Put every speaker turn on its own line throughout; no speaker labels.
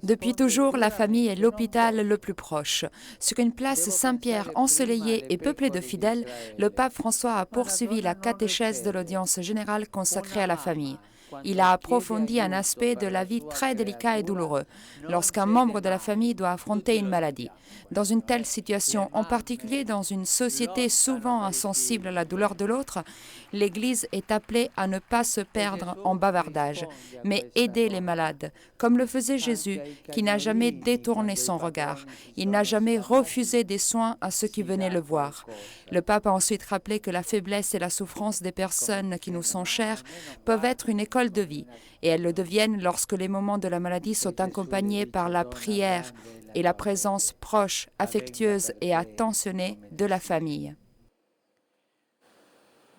Depuis toujours, la famille est l'hôpital le plus proche. Sur une place Saint-Pierre ensoleillée et peuplée de fidèles, le pape François a poursuivi la catéchèse de l'audience générale consacrée à la famille. Il a approfondi un aspect de la vie très délicat et douloureux, lorsqu'un membre de la famille doit affronter une maladie. Dans une telle situation, en particulier dans une société souvent insensible à la douleur de l'autre, l'Église est appelée à ne pas se perdre en bavardage, mais aider les malades, comme le faisait Jésus, qui n'a jamais détourné son regard. Il n'a jamais refusé des soins à ceux qui venaient le voir. Le pape a ensuite rappelé que la faiblesse et la souffrance des personnes qui nous sont chères peuvent être une école de vie, et elles le deviennent lorsque les moments de la maladie sont accompagnés par la prière et la présence proche, affectueuse et attentionnée de la famille.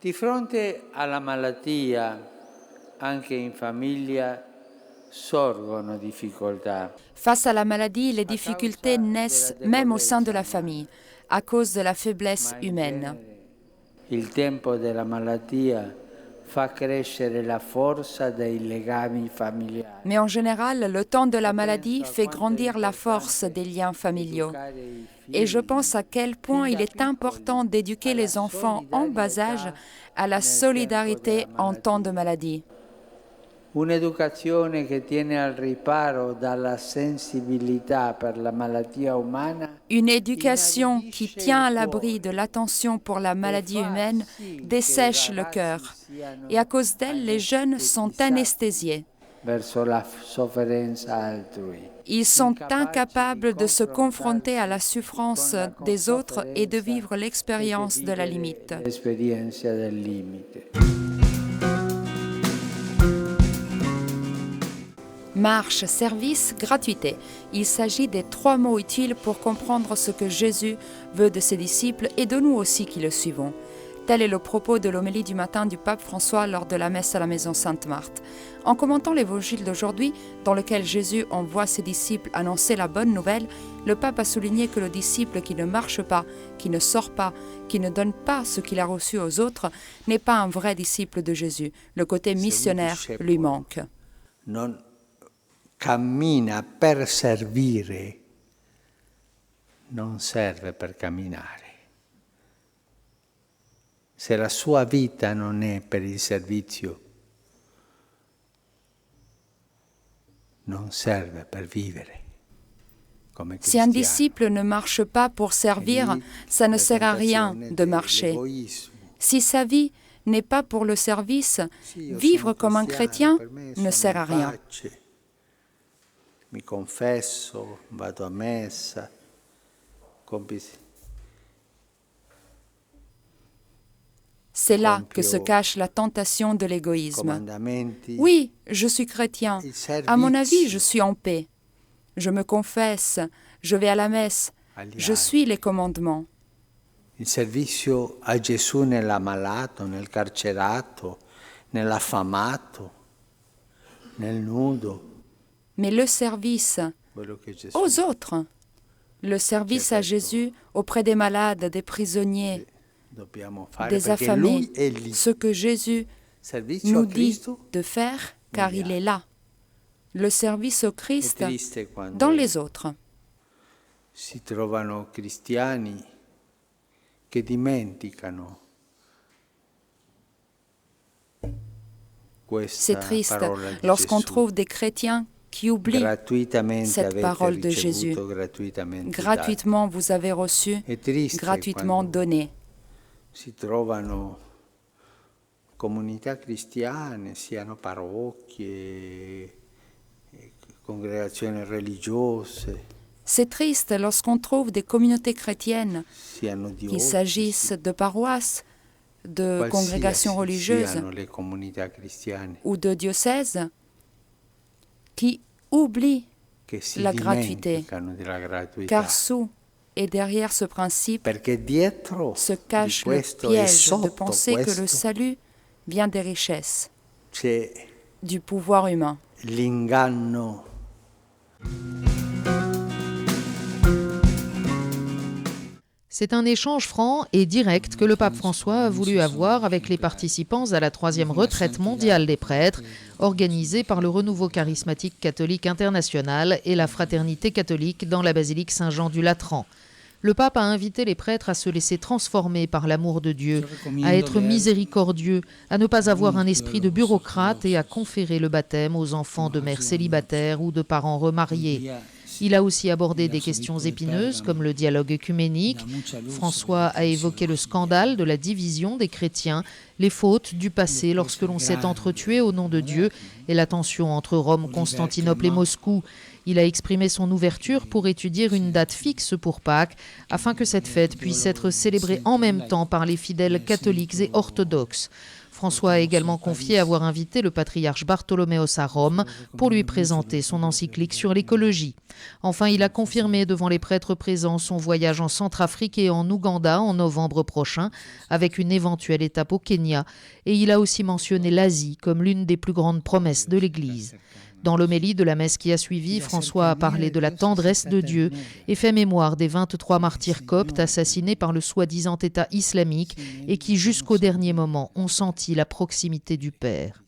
Di fronte alla malattia, anche in famiglia, sorgono difficoltà.
Face à la maladie, les difficultés naissent même au sein de la famille, à cause de la faiblesse humaine.
Il tempo della malattia fa crescere la forza dei legami familiari.
Mais en général, le temps de la maladie fait grandir la force des liens familiaux. Et je pense à quel point il est important d'éduquer les enfants en bas âge à la solidarité en temps de maladie.
Un'educazione che tiene al riparo dalla sensibilità per la malattia umana.
Une éducation qui tient à l'abri de l'attention pour la maladie humaine dessèche le cœur. Et à cause d'elle, les jeunes sont anesthésiés.
Verso la sofferenza altrui.
Ils sont incapables de se confronter à la souffrance des autres et de vivre l'expérience de la limite.
L'esperienza del limite.
Marche, service, gratuité. Il s'agit des 3 mots utiles pour comprendre ce que Jésus veut de ses disciples et de nous aussi qui le suivons. Tel est le propos de l'homélie du matin du pape François lors de la messe à la maison Sainte-Marthe. En commentant l'évangile d'aujourd'hui, dans lequel Jésus envoie ses disciples annoncer la bonne nouvelle, le pape a souligné que le disciple qui ne marche pas, qui ne sort pas, qui ne donne pas ce qu'il a reçu aux autres, n'est pas un vrai disciple de Jésus. Le côté missionnaire lui manque.
Non cammina per servire, non serve per camminare. Se la sua vita non è per il servizio, non serve per vivere.
Si un disciple ne marche pas pour servir, ça ne sert à rien de marcher. Si sa vie n'est pas pour le service, vivre comme un chrétien ne sert à rien.
Mi confesso, vado a messa,
C'est là que se cache la tentation de l'égoïsme. Oui, je suis chrétien. À mon avis, je suis en paix. Je me confesse, je vais à la messe, je suis les commandements.
Il servizio a Gesù nell'ammalato, nel carcerato, nell'affamato, nel nudo.
Mais le service aux autres, le service à Jésus auprès des malades, des prisonniers, des affamés, ce que Jésus nous dit de faire, car il est là. Le service au Christ dans les autres.
Si trovano cristiani che dimenticano.
C'est triste lorsqu'on trouve des chrétiens qui oublient cette parole de Jésus. Gratuitement vous avez reçu, gratuitement donné.
Si trovano comunità cristiane, siano parrocchie, congregazioni religiose.
C'est triste lorsqu'on trouve des communautés chrétiennes, qu'il s'agisse de paroisses, de congrégations religieuses ou de diocèses, qui oublient la gratuité, car sous et derrière ce principe se cache le piège de penser que le salut vient des richesses, du pouvoir humain.
L'inganno.
C'est un échange franc et direct que le pape François a voulu avoir avec les participants à la 3e retraite mondiale des prêtres, organisée par le Renouveau charismatique catholique international et la Fraternité catholique dans la basilique Saint-Jean du Latran. Le pape a invité les prêtres à se laisser transformer par l'amour de Dieu, à être miséricordieux, à ne pas avoir un esprit de bureaucrate et à conférer le baptême aux enfants de mères célibataires ou de parents remariés. Il a aussi abordé des questions épineuses comme le dialogue œcuménique. François a évoqué le scandale de la division des chrétiens, les fautes du passé lorsque l'on s'est entretué au nom de Dieu et la tension entre Rome, Constantinople et Moscou. Il a exprimé son ouverture pour étudier une date fixe pour Pâques, afin que cette fête puisse être célébrée en même temps par les fidèles catholiques et orthodoxes. François a également confié avoir invité le patriarche Bartholoméos à Rome pour lui présenter son encyclique sur l'écologie. Enfin, il a confirmé devant les prêtres présents son voyage en Centrafrique et en Ouganda en novembre prochain, avec une éventuelle étape au Kenya. Et il a aussi mentionné l'Asie comme l'une des plus grandes promesses de l'Église. Dans l'homélie de la messe qui a suivi, François a parlé de la tendresse de Dieu et fait mémoire des 23 martyrs coptes assassinés par le soi-disant État islamique et qui, jusqu'au dernier moment, ont senti la proximité du Père.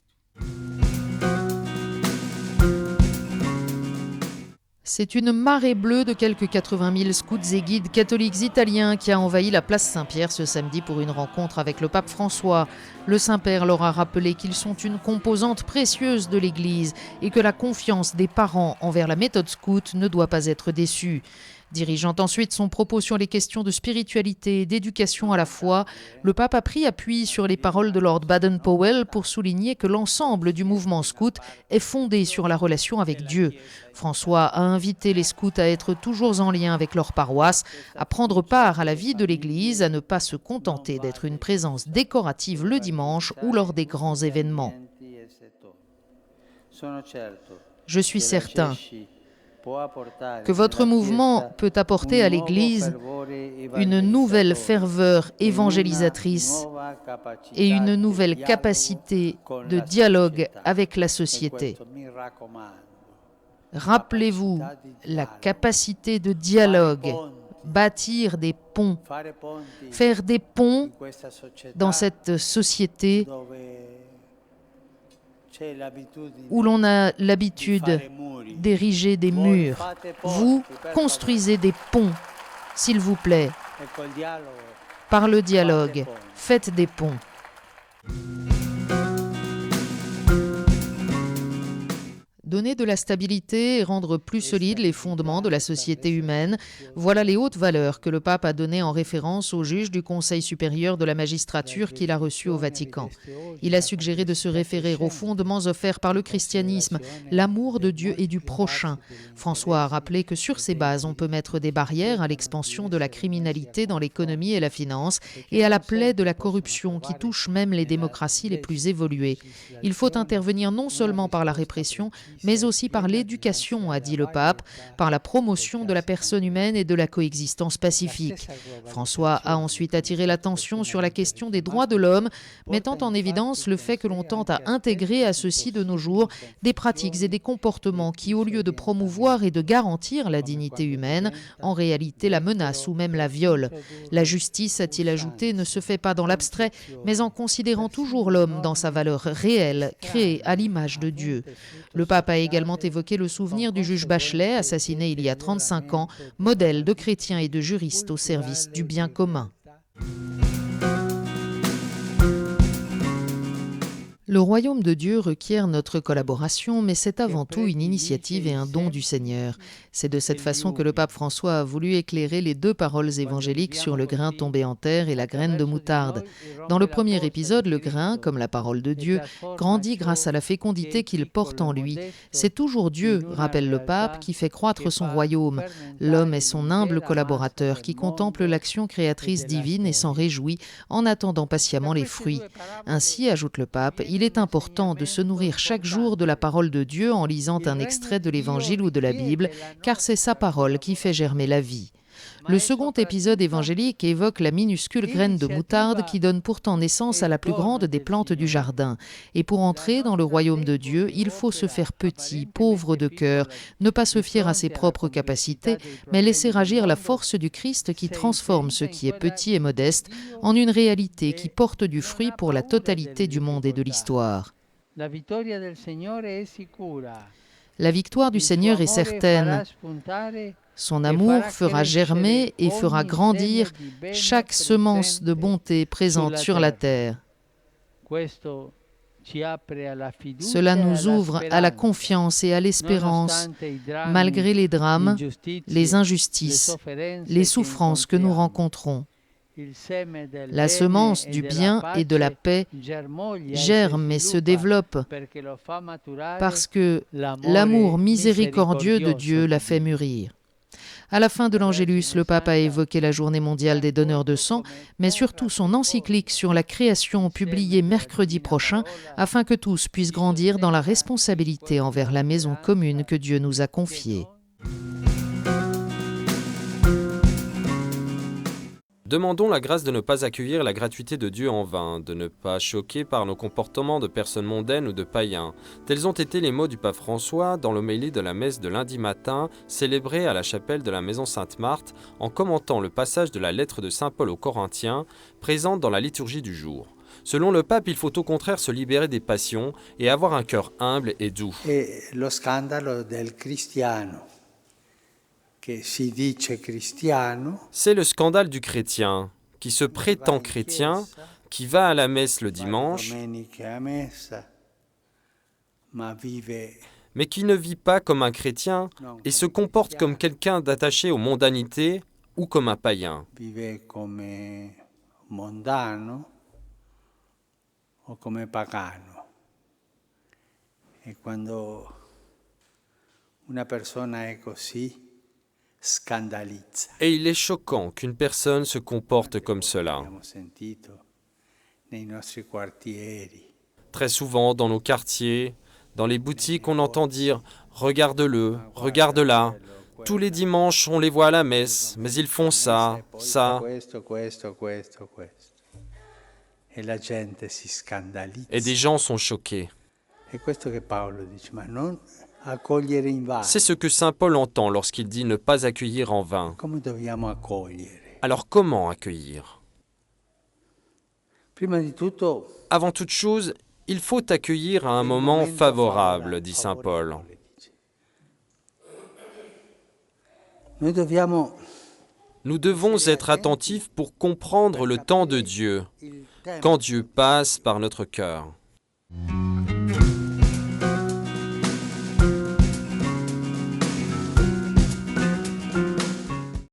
C'est une marée bleue de quelques 80 000 scouts et guides catholiques italiens qui a envahi la place Saint-Pierre ce samedi pour une rencontre avec le pape François. Le Saint-Père leur a rappelé qu'ils sont une composante précieuse de l'Église et que la confiance des parents envers la méthode scout ne doit pas être déçue. Dirigeant ensuite son propos sur les questions de spiritualité et d'éducation à la foi, le pape a pris appui sur les paroles de Lord Baden-Powell pour souligner que l'ensemble du mouvement scout est fondé sur la relation avec Dieu. François a invité les scouts à être toujours en lien avec leur paroisse, à prendre part à la vie de l'Église, à ne pas se contenter d'être une présence décorative le dimanche ou lors des grands événements. Je suis certain que votre mouvement peut apporter à l'Église une nouvelle ferveur évangélisatrice et une nouvelle capacité de dialogue avec la société. Rappelez-vous la capacité de dialogue, bâtir des ponts, faire des ponts dans cette société où l'on a l'habitude d'ériger des murs. Vous construisez des ponts, s'il vous plaît. Par le dialogue, faites des ponts. Donner de la stabilité et rendre plus solides les fondements de la société humaine, voilà les hautes valeurs que le pape a données en référence au juge du Conseil supérieur de la magistrature qu'il a reçu au Vatican. Il a suggéré de se référer aux fondements offerts par le christianisme, l'amour de Dieu et du prochain. François a rappelé que sur ces bases, on peut mettre des barrières à l'expansion de la criminalité dans l'économie et la finance et à la plaie de la corruption qui touche même les démocraties les plus évoluées. Il faut intervenir non seulement par la répression, mais aussi par l'éducation, a dit le pape, par la promotion de la personne humaine et de la coexistence pacifique. François a ensuite attiré l'attention sur la question des droits de l'homme, mettant en évidence le fait que l'on tente à intégrer à ceux-ci de nos jours des pratiques et des comportements qui, au lieu de promouvoir et de garantir la dignité humaine, en réalité la menacent ou même la violent. La justice, a-t-il ajouté, ne se fait pas dans l'abstrait, mais en considérant toujours l'homme dans sa valeur réelle, créée à l'image de Dieu. Le pape a également évoqué le souvenir du juge Bachelet, assassiné il y a 35 ans, modèle de chrétien et de juriste au service du bien commun. Le royaume de Dieu requiert notre collaboration, mais c'est avant tout une initiative et un don du Seigneur. C'est de cette façon que le pape François a voulu éclairer les deux paroles évangéliques sur le grain tombé en terre et la graine de moutarde. Dans le premier épisode, le grain, comme la parole de Dieu, grandit grâce à la fécondité qu'il porte en lui. C'est toujours Dieu, rappelle le pape, qui fait croître son royaume. L'homme est son humble collaborateur qui contemple l'action créatrice divine et s'en réjouit en attendant patiemment les fruits. Ainsi, ajoute le pape, il est important de se nourrir chaque jour de la parole de Dieu en lisant un extrait de l'Évangile ou de la Bible, car c'est sa parole qui fait germer la vie. Le second épisode évangélique évoque la minuscule graine de moutarde qui donne pourtant naissance à la plus grande des plantes du jardin. Et pour entrer dans le royaume de Dieu, il faut se faire petit, pauvre de cœur, ne pas se fier à ses propres capacités, mais laisser agir la force du Christ qui transforme ce qui est petit et modeste en une réalité qui porte du fruit pour la totalité du monde et de l'histoire. La victoire du Seigneur est certaine. Son amour fera germer et fera grandir chaque semence de bonté présente sur la terre. Cela nous ouvre à la confiance et à l'espérance, malgré les drames, les injustices, les souffrances que nous rencontrons. La semence du bien et de la paix germe et se développe parce que l'amour miséricordieux de Dieu l'a fait mûrir. À la fin de l'Angélus, le pape a évoqué la journée mondiale des donneurs de sang, mais surtout son encyclique sur la création publiée mercredi prochain, afin que tous puissent grandir dans la responsabilité envers la maison commune que Dieu nous a confiée.
Demandons la grâce de ne pas accueillir la gratuité de Dieu en vain, de ne pas choquer par nos comportements de personnes mondaines ou de païens. Tels ont été les mots du pape François dans l'homélie de la messe de lundi matin, célébrée à la chapelle de la maison Sainte-Marthe, en commentant le passage de la lettre de saint Paul aux Corinthiens, présente dans la liturgie du jour. Selon le pape, il faut au contraire se libérer des passions et avoir un cœur humble et doux.
Et lo scandalo del cristiano.
C'est le scandale du chrétien, qui se prétend chrétien, qui va à la messe le dimanche, mais qui ne vit pas comme un chrétien et se comporte comme quelqu'un d'attaché aux mondanités ou comme un païen.
Et quando una persona è così,
et il est choquant qu'une personne se comporte comme cela. Très souvent, dans nos quartiers, dans les boutiques, on entend dire « Regarde-le, regarde-la ». Tous les dimanches, on les voit à la messe, mais ils font ça, ça. Et des gens sont choqués. C'est ce que saint Paul entend lorsqu'il dit ne pas accueillir en vain. Alors comment accueillir? Avant toute chose, il faut accueillir à un moment favorable, dit saint Paul. Nous devons être attentifs pour comprendre le temps de Dieu, quand Dieu passe par notre cœur.